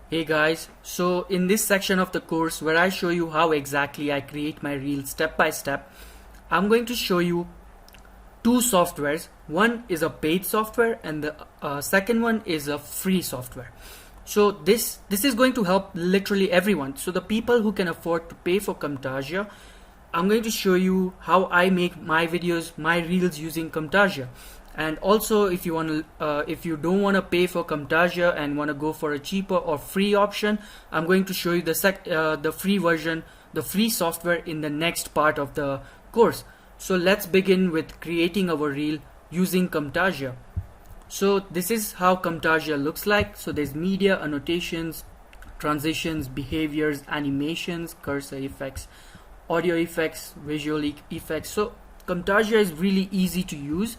Hey guys, so in this section of the course where I show you how exactly I create my reel step by step, I'm going to show you two softwares. One is a paid software and the second one is a free software. So this is going to help literally everyone. So the people who can afford to pay for Camtasia, I'm going to show you how I make my videos, my reels using Camtasia. And also, if you don't want to pay for Camtasia and want to go for a cheaper or free option, I'm going to show you the free version, the free software in the next part of the course. So let's begin with creating our reel using Camtasia. So this is how Camtasia looks like. So there's media, annotations, transitions, behaviors, animations, cursor effects, audio effects, visual effects. So Camtasia is really easy to use.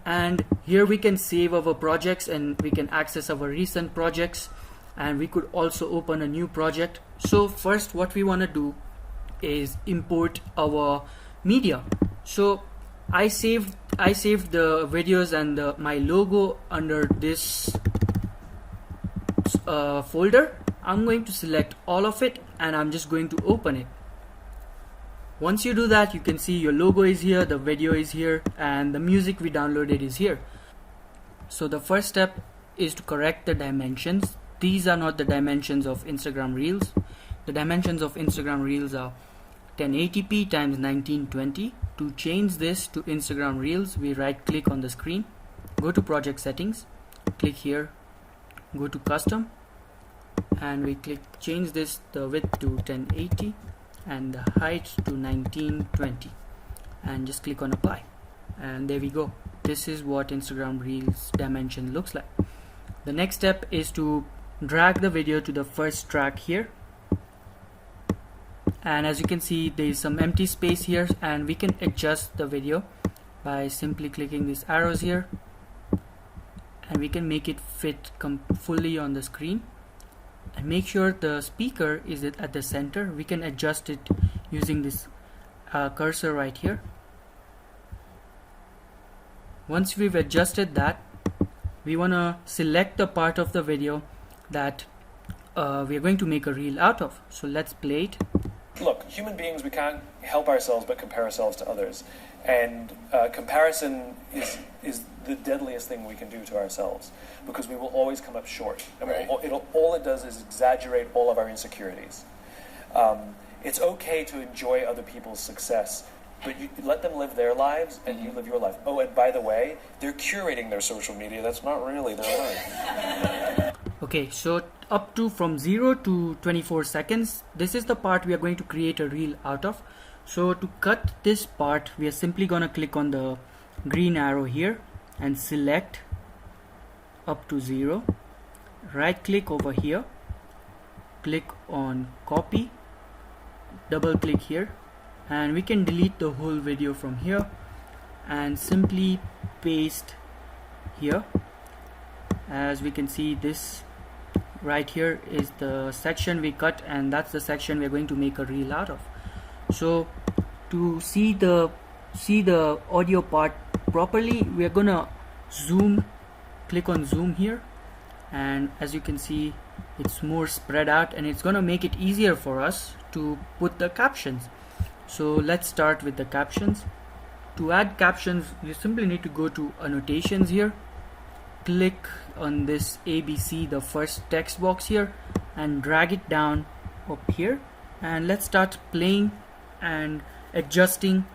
And here we can save our projects and we can access our recent projects, and we could also open a new project. So first what we want to do is import our media. So I saved the videos and my logo under this folder. I'm going to select all of it and I'm just going to open it. Once you do that, you can see your logo is here, the video is here, and the music we downloaded is here. So the first step is to correct the dimensions. These are not the dimensions of Instagram Reels. The dimensions of Instagram Reels are 1080p times 1920. To change this to Instagram Reels, we right click on the screen, go to project settings, click here, go to custom, and we click change the width to 1080 and the height to 1920, and just click on apply, and there we go. This is what Instagram Reels dimension looks like. The next step is to drag the video to the first track here, and as you can see there is some empty space here, and we can adjust the video by simply clicking these arrows here, and we can make it fit fully on the screen. And make sure the speaker is at the center. We can adjust it using this cursor right here. Once we've adjusted that, we want to select the part of the video that we are going to make a reel out of. So let's play it. Look, human beings, we can't help ourselves but compare ourselves to others. And comparison is the deadliest thing we can do to ourselves, because we will always come up short. And Right. all it does is exaggerate all of our insecurities. It's okay to enjoy other people's success, but you let them live their lives and you live your life. Oh, and by the way, they're curating their social media. That's not really their life. Okay, so up to from 0 to 24 seconds, this is the part we are going to create a reel out of. So to cut this part, we are simply going to click on the green arrow here and select up to 0. Right click over here, click on copy, double click here, and we can delete the whole video from here and simply paste here. As we can see, this right here is the section we cut, and that's the section we're going to make a reel out of. So to see the audio part properly, we are gonna zoom, click on zoom here, and as you can see it's more spread out, and it's gonna make it easier for us to put the captions. So let's start with the captions. To add captions, you simply need to go to annotations here, click on this ABC, the first text box here, and drag it down up here, and let's start playing and adjusting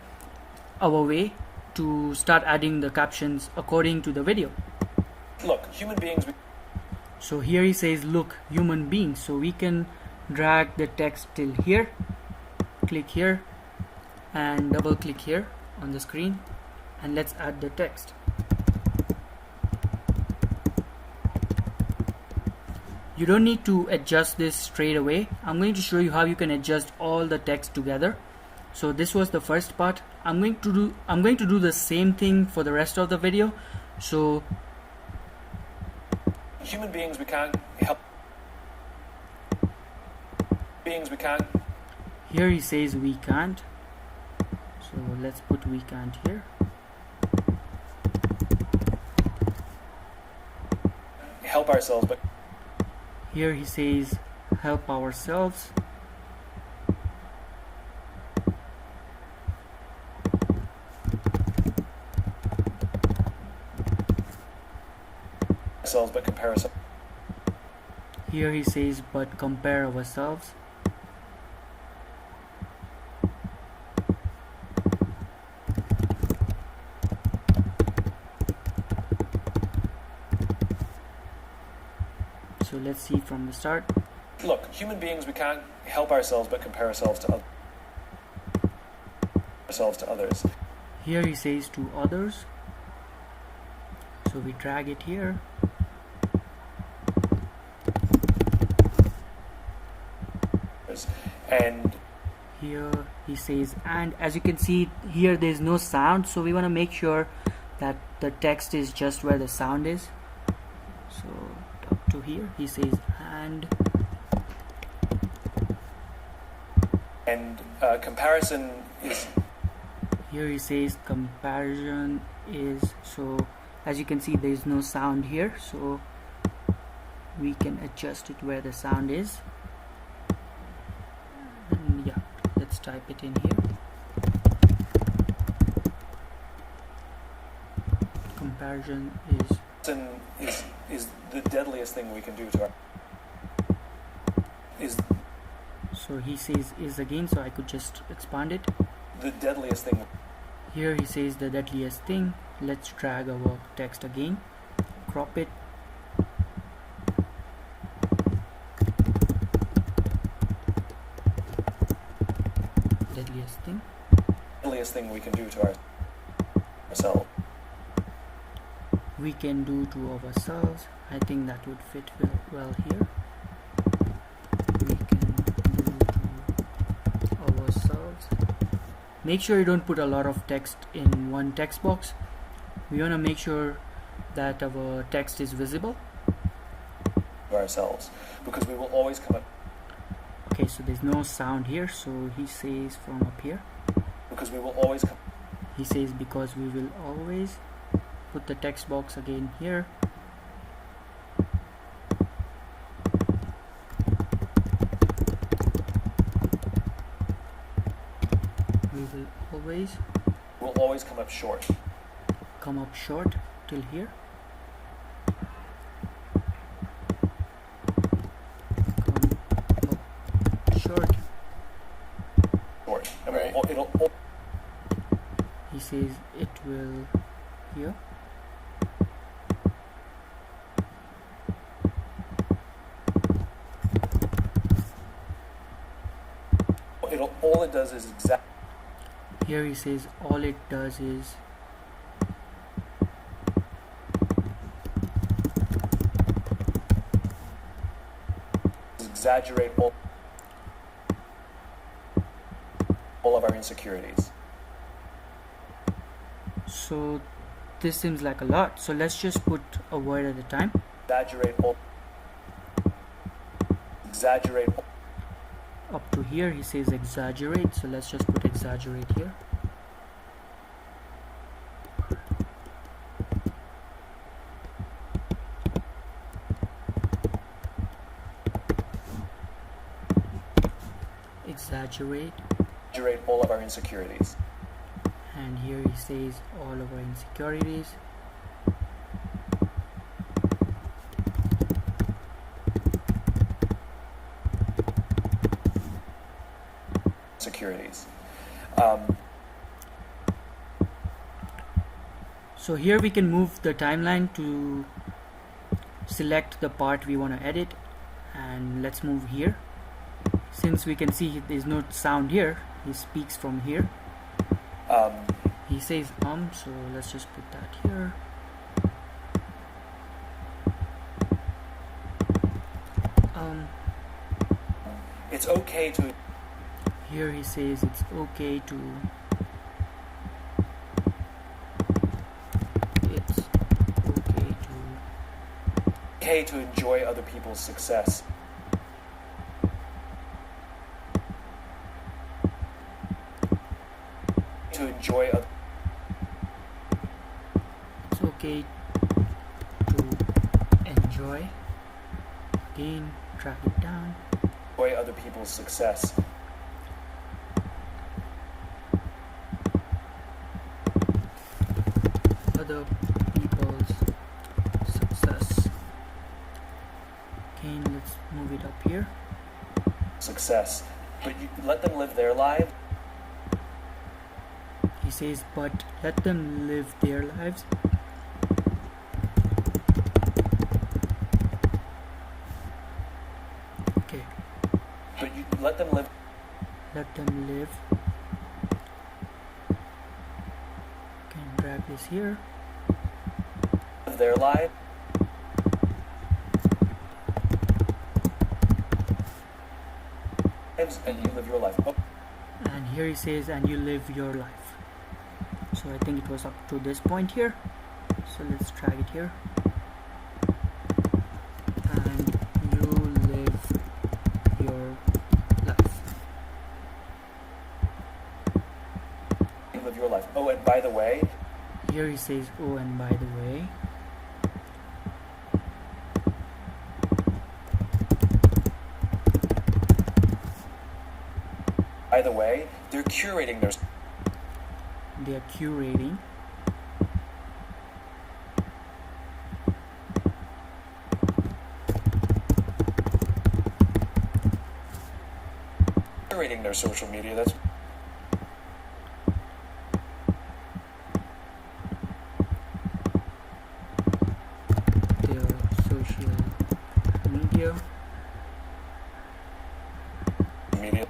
our way to start adding the captions according to the video. Look, human beings... So here he says look, human beings, so we can drag the text till here, click here and double click here on the screen, and let's add the text. You don't need to adjust this straight away. I'm going to show you how you can adjust all the text together. So this was the first part. I'm going to do the same thing for the rest of the video. So Human beings, we can't help. Beings, we can't. Here he says we can't. So let's put we can't here. Help ourselves, but Here he says help ourselves. Ourselves, but compare ourselves. Here he says but compare ourselves. So let's see from the start. Look, human beings, we can't help ourselves but compare ourselves to others. Here he says to others. So we drag it here. And here he says, and as you can see here there's no sound, so we want to make sure that the text is just where the sound is. So up to here he says and comparison is. Here he says comparison is. So as you can see there is no sound here, so we can adjust it where the sound is. And yeah, let's type it in here. Comparison is the deadliest thing we can do to our. So he says is again, so I could just expand it. The deadliest thing. Here he says the deadliest thing. Let's drag our text again, crop it. Deadliest thing we can do to ourselves. We can do to ourselves. I think that would fit well here. We can do to ourselves. Make sure you don't put a lot of text in one text box. We want to make sure that our text is visible to ourselves, because we will always come up. Okay, so there's no sound here, so he says from up here. Because we will always come. He says because we will always. Put the text box again here. Will always come up short. Come up short till here. Come up short. Short. Right. He says it will here. All it does is exact. Here he says all it does is exaggerate all of our insecurities. So this seems like a lot. So let's just put a word at a time. Exaggerate. Up to here he says exaggerate, so let's just put exaggerate here. Exaggerate all of our insecurities. And here he says all of our insecurities. So here we can move the timeline to select the part we want to edit, and let's move here. Since we can see there's no sound here, he speaks from here. He says so let's just put that here. It's okay to. Here he says it's okay to. To enjoy other people's success. To enjoy other. It's okay to enjoy again, drag it down. Enjoy other people's success. Other people's success. Again, let's move it up here. Success. But you let them live their lives. He says, but let them live their lives. Okay. But you let them live. Let them live. Can drag this here. Their lives. And you live your life. Oh. And here he says, and you live your life. So I think it was up to this point here. So let's drag it here. And you live your life. You live your life. Oh, and by the way. Here he says, oh, and by the way. By the way, they're curating their. They are curating. Curating their social media. That's. Their social media. Media.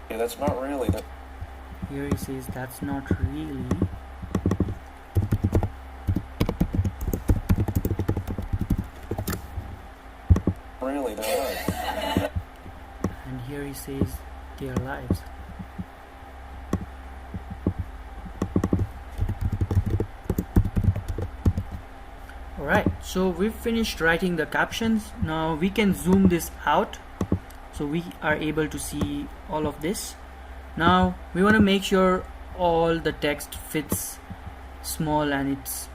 Yeah, that's not really. Here he says that's not really. Really, their life. And here he says their lives. Alright, so we've finished writing the captions. Now we can zoom this out so we are able to see all of this. Now we want to make sure all the text fits small and it's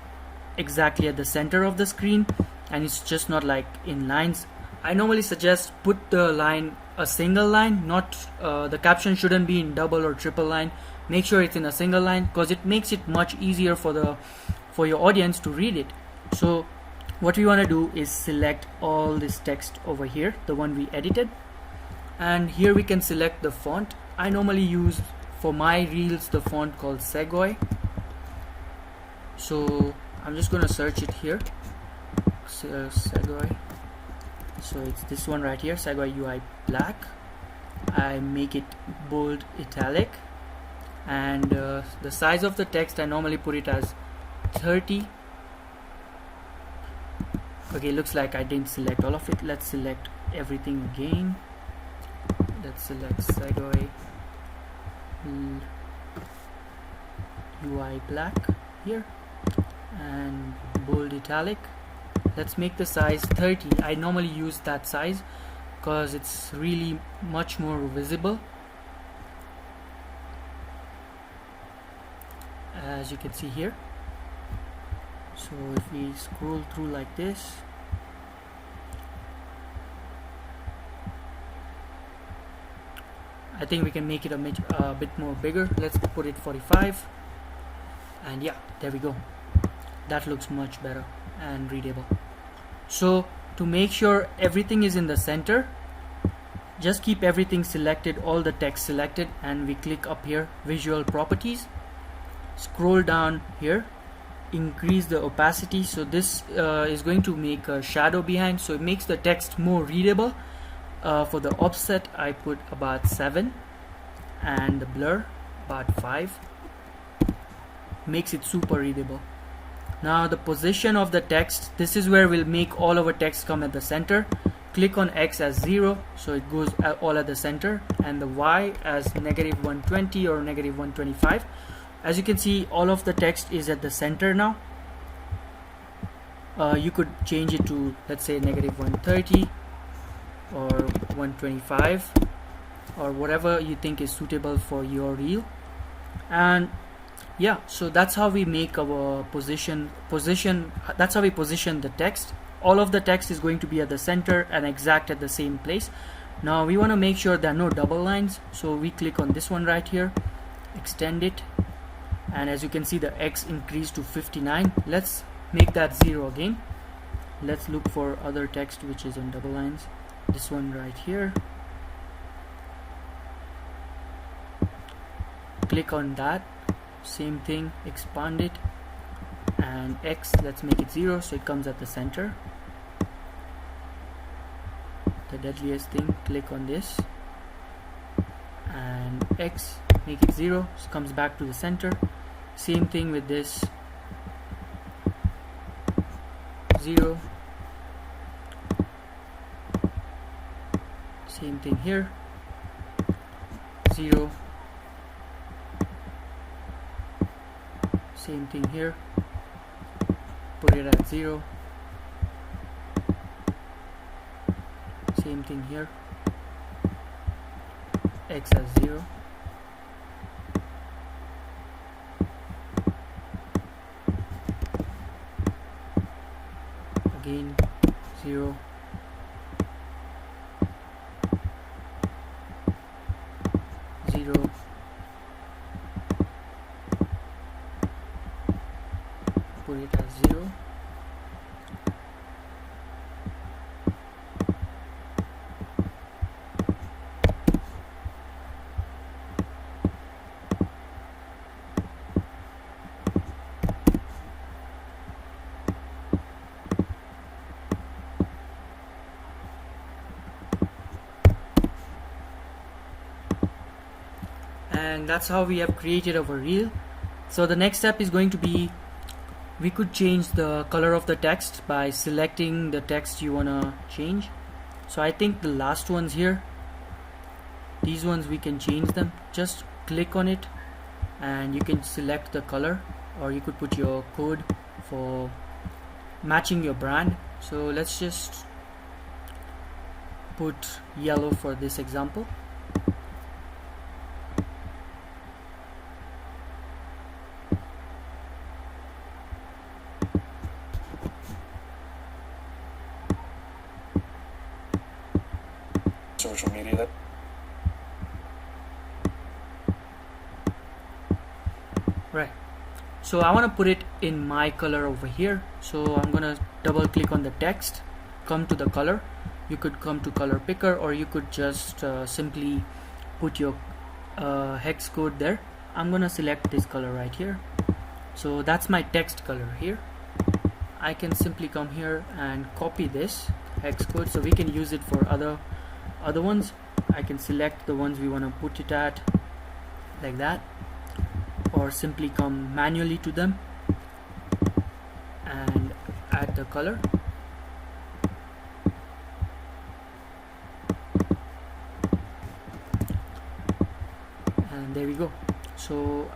exactly at the center of the screen and it's just not like in lines. I normally suggest put the line a single line, not the caption shouldn't be in double or triple line. Make sure it's in a single line because it makes it much easier for your audience to read it. So what we want to do is select all this text over here, the one we edited, and here we can select the font. I normally use for my reels the font called Segoy. So I'm just gonna search it here. Segoy. So it's this one right here, Segoy UI Black. I make it bold italic, and the size of the text I normally put it as 30. Okay, looks like I didn't select all of it. Let's select everything again. Let's select Segoy UI Black here and bold italic. Let's make the size 30. I normally use that size because it's really much more visible, as you can see here. So if we scroll through like this, I think we can make it a bit more bigger. Let's put it 45, and yeah, there we go. That looks much better and readable. So to make sure everything is in the center, just keep everything selected, all the text selected, and we click up here, visual properties, scroll down here, increase the opacity. So this is going to make a shadow behind, so it makes the text more readable. For the offset I put about 7 and the blur about 5. Makes it super readable. Now the position of the text, this is where we'll make all our text come at the center. Click on X as 0, so it goes all at the center, and the Y as -120 or -125. As you can see, all of the text is at the center now. You could change it to, let's say, -130 or 125 or whatever you think is suitable for your reel. And yeah, so that's how we make our position. That's how we position the text. All of the text is going to be at the center and exact at the same place. Now we want to make sure there are no double lines, so we click on this one right here, extend it, and as you can see the X increased to 59. Let's make that 0 again. Let's look for other text which is on double lines. This one right here, click on that, same thing, expand it, and X, let's make it 0 so it comes at the center. The deadliest thing, click on this, and X, make it 0 so it comes back to the center. Same thing with this, 0, same thing here, 0, same thing here, put it at 0, same thing here, X as 0, again 0, put it as 0, and that's how we have created our reel. So the next step is going to be, we could change the color of the text by selecting the text you wanna change. So I think the last ones here, these ones we can change them. Just click on it and you can select the color, or you could put your code for matching your brand. So let's just put yellow for this example. Social media that Right, so I want to put it in my color over here, so I'm gonna double click on the text, come to the color. You could come to color picker, or you could just simply put your hex code there. I'm gonna select this color right here, so that's my text color here. I can simply come here and copy this hex code so we can use it for other ones. I can select the ones we want to put it at, like that, or simply come manually to them and add the color. And there we go. So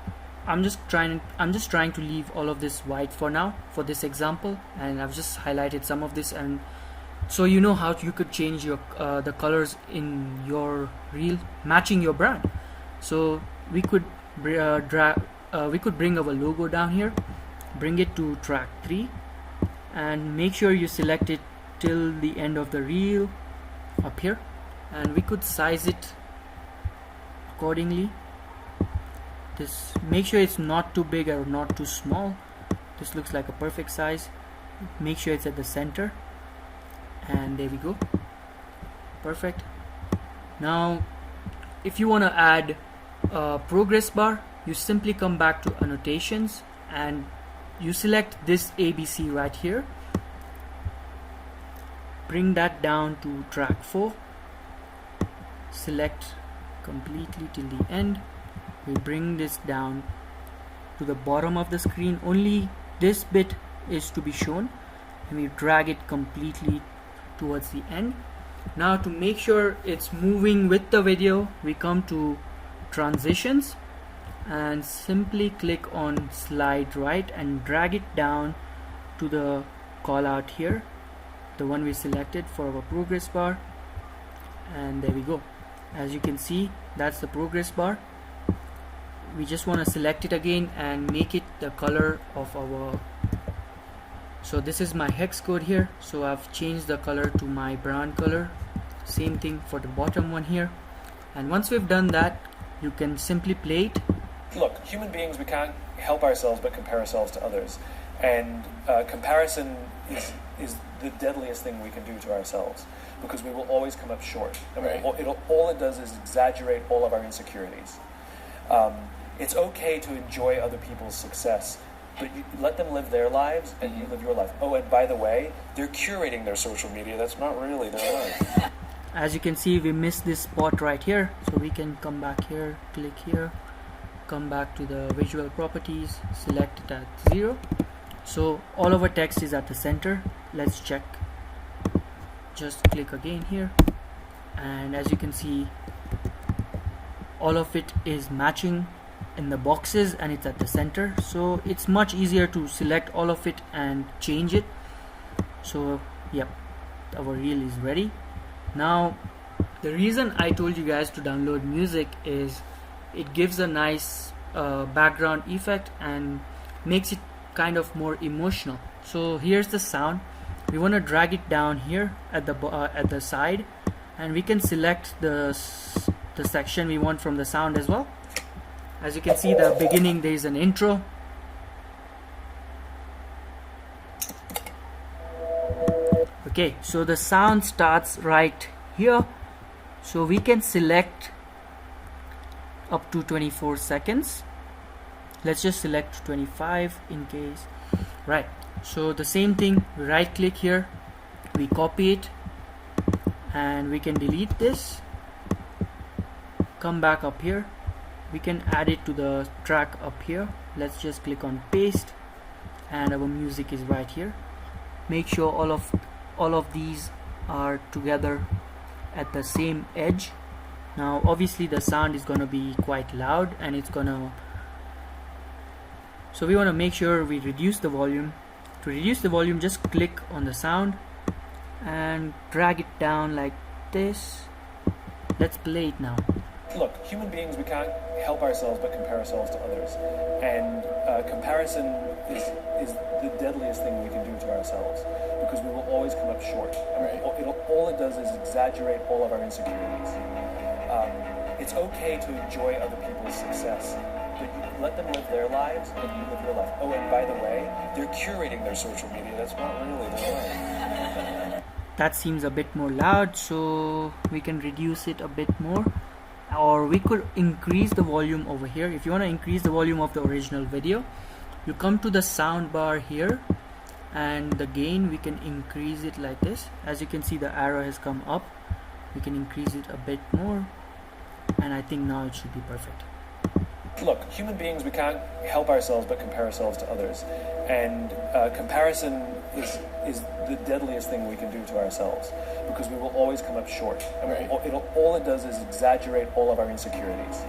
I'm just trying to leave all of this white for now for this example, and I've just highlighted some of this, and so you know how you could change your the colors in your reel matching your brand. So we could bring our logo down here, bring it to track 3, and make sure you select it till the end of the reel up here, and we could size it accordingly. This, make sure it's not too big or not too small. This looks like a perfect size. Make sure it's at the center, and there we go, perfect. Now if you want to add a progress bar, you simply come back to annotations and you select this ABC right here, bring that down to track 4, select completely till the end. We bring this down to the bottom of the screen, only this bit is to be shown, and we drag it completely towards the end. Now to make sure it's moving with the video, we come to transitions and simply click on slide right and drag it down to the call out here, the one we selected for our progress bar, and there we go. As you can see, that's the progress bar. we just want to select it again and make it the color of our, so this is my hex code here, so I've changed the color to my brown color. Same thing for the bottom one here. And once we've done that, you can simply play it. Look, human beings, we can't help ourselves but compare ourselves to others. And comparison is the deadliest thing we can do to ourselves, because we will always come up short. And Right. all it does is exaggerate all of our insecurities. It's okay to enjoy other people's success, but you let them live their lives and you live your life. Oh, and by the way, they're curating their social media. That's not really their life. As you can see, we missed this spot right here, so we can come back here, click here, come back to the visual properties, select it at 0. So all of our text is at the center. Let's check. Just click again here, and as you can see, all of it is matching in the boxes and it's at the center, so it's much easier to select all of it and change it. So yep, our reel is ready. Now the reason I told you guys to download music is it gives a nice background effect and makes it kind of more emotional. So here's the sound. We want to drag it down here at the side, and we can select the section we want from the sound as well. As you can see, the beginning, there is an intro. Okay, so the sound starts right here, so we can select up to 24 seconds. Let's just select 25 in case. Right, so the same thing, we right click here, we copy it, and we can delete this. Come back up here, we can add it to the track up here. Let's just click on paste, and our music is right here. Make sure all of these are together at the same edge. Now obviously the sound is gonna be quite loud, and it's gonna, so we want to make sure we reduce the volume. To reduce the volume, just click on the sound and drag it down like this. Let's play it now. Look, human beings, we can't help ourselves but compare ourselves to others. And comparison is the deadliest thing we can do to ourselves, because we will always come up short. Right. All it does is exaggerate all of our insecurities. It's okay to enjoy other people's success, but you let them live their lives and you live your life. Oh, and by the way, they're curating their social media. That's not really their life. That seems a bit more loud, so we can reduce it a bit more, or we could increase the volume over here. If you want to increase the volume of the original video, you come to the sound bar here, and the gain, we can increase it like this. As you can see, the arrow has come up. We can increase it a bit more, and I think now it should be perfect. Look, human beings, we can't help ourselves but compare ourselves to others. And comparison is the deadliest thing we can do to ourselves, because we will always come up short. And Right. all it does is exaggerate all of our insecurities.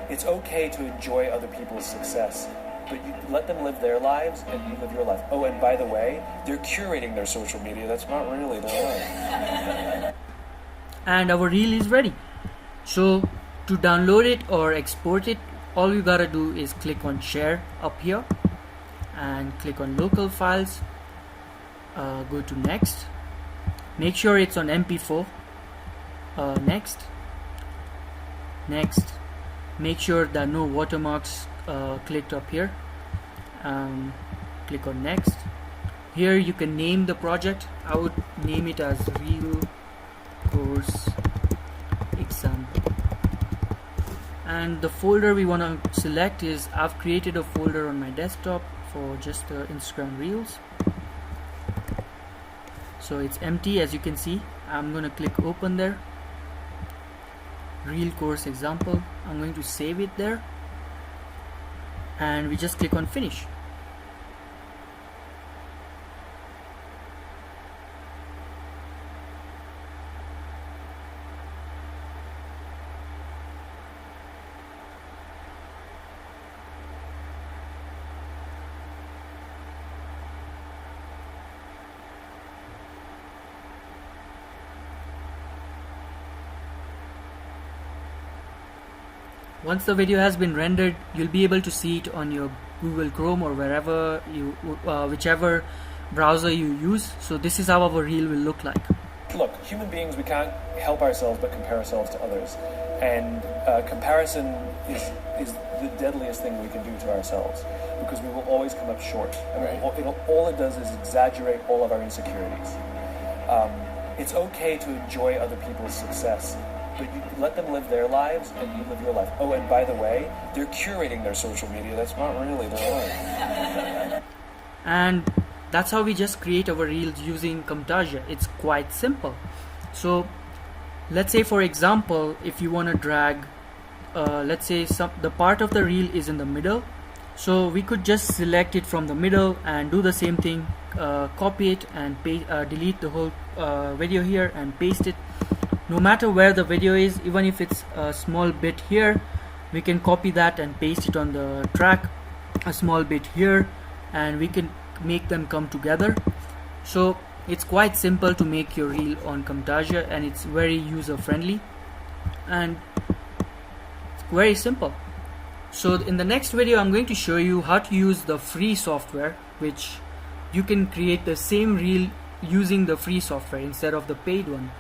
It's okay to enjoy other people's success, but you let them live their lives and you live your life. Oh, and by the way, they're curating their social media. That's not really their life. And our reel is ready. So to download it or export it, all you gotta do is click on share up here and click on local files, go to next, make sure it's on MP4, next, make sure that no watermarks clicked up here, click on next. Here you can name the project. I would name it as Reel Course Example. And the folder we want to select is, I've created a folder on my desktop for just the Instagram Reels. So it's empty, as you can see. I'm going to click open there. Reel Course Example. I'm going to save it there. And we just click on finish. Once the video has been rendered, you'll be able to see it on your Google Chrome or wherever you, whichever browser you use. So this is how our reel will look like. Look, human beings, we can't help ourselves but compare ourselves to others. And comparison is the deadliest thing we can do to ourselves, because we will always come up short. And all it does is exaggerate all of our insecurities. It's okay to enjoy other people's success, but you let them live their lives and you live your life. Oh, and by the way, they're curating their social media. That's not really their life. And that's how we just create our reels using Camtasia. It's quite simple. So let's say, for example, if you want to drag, let's say the part of the reel is in the middle, so we could just select it from the middle and do the same thing, copy it and delete the whole video here and paste it. No matter where the video is, even if it's a small bit here, we can copy that and paste it on the track, a small bit here, and we can make them come together. So it's quite simple to make your reel on Camtasia, and it's very user friendly and it's very simple. So in the next video, I'm going to show you how to use the free software, which you can create the same reel using the free software instead of the paid one.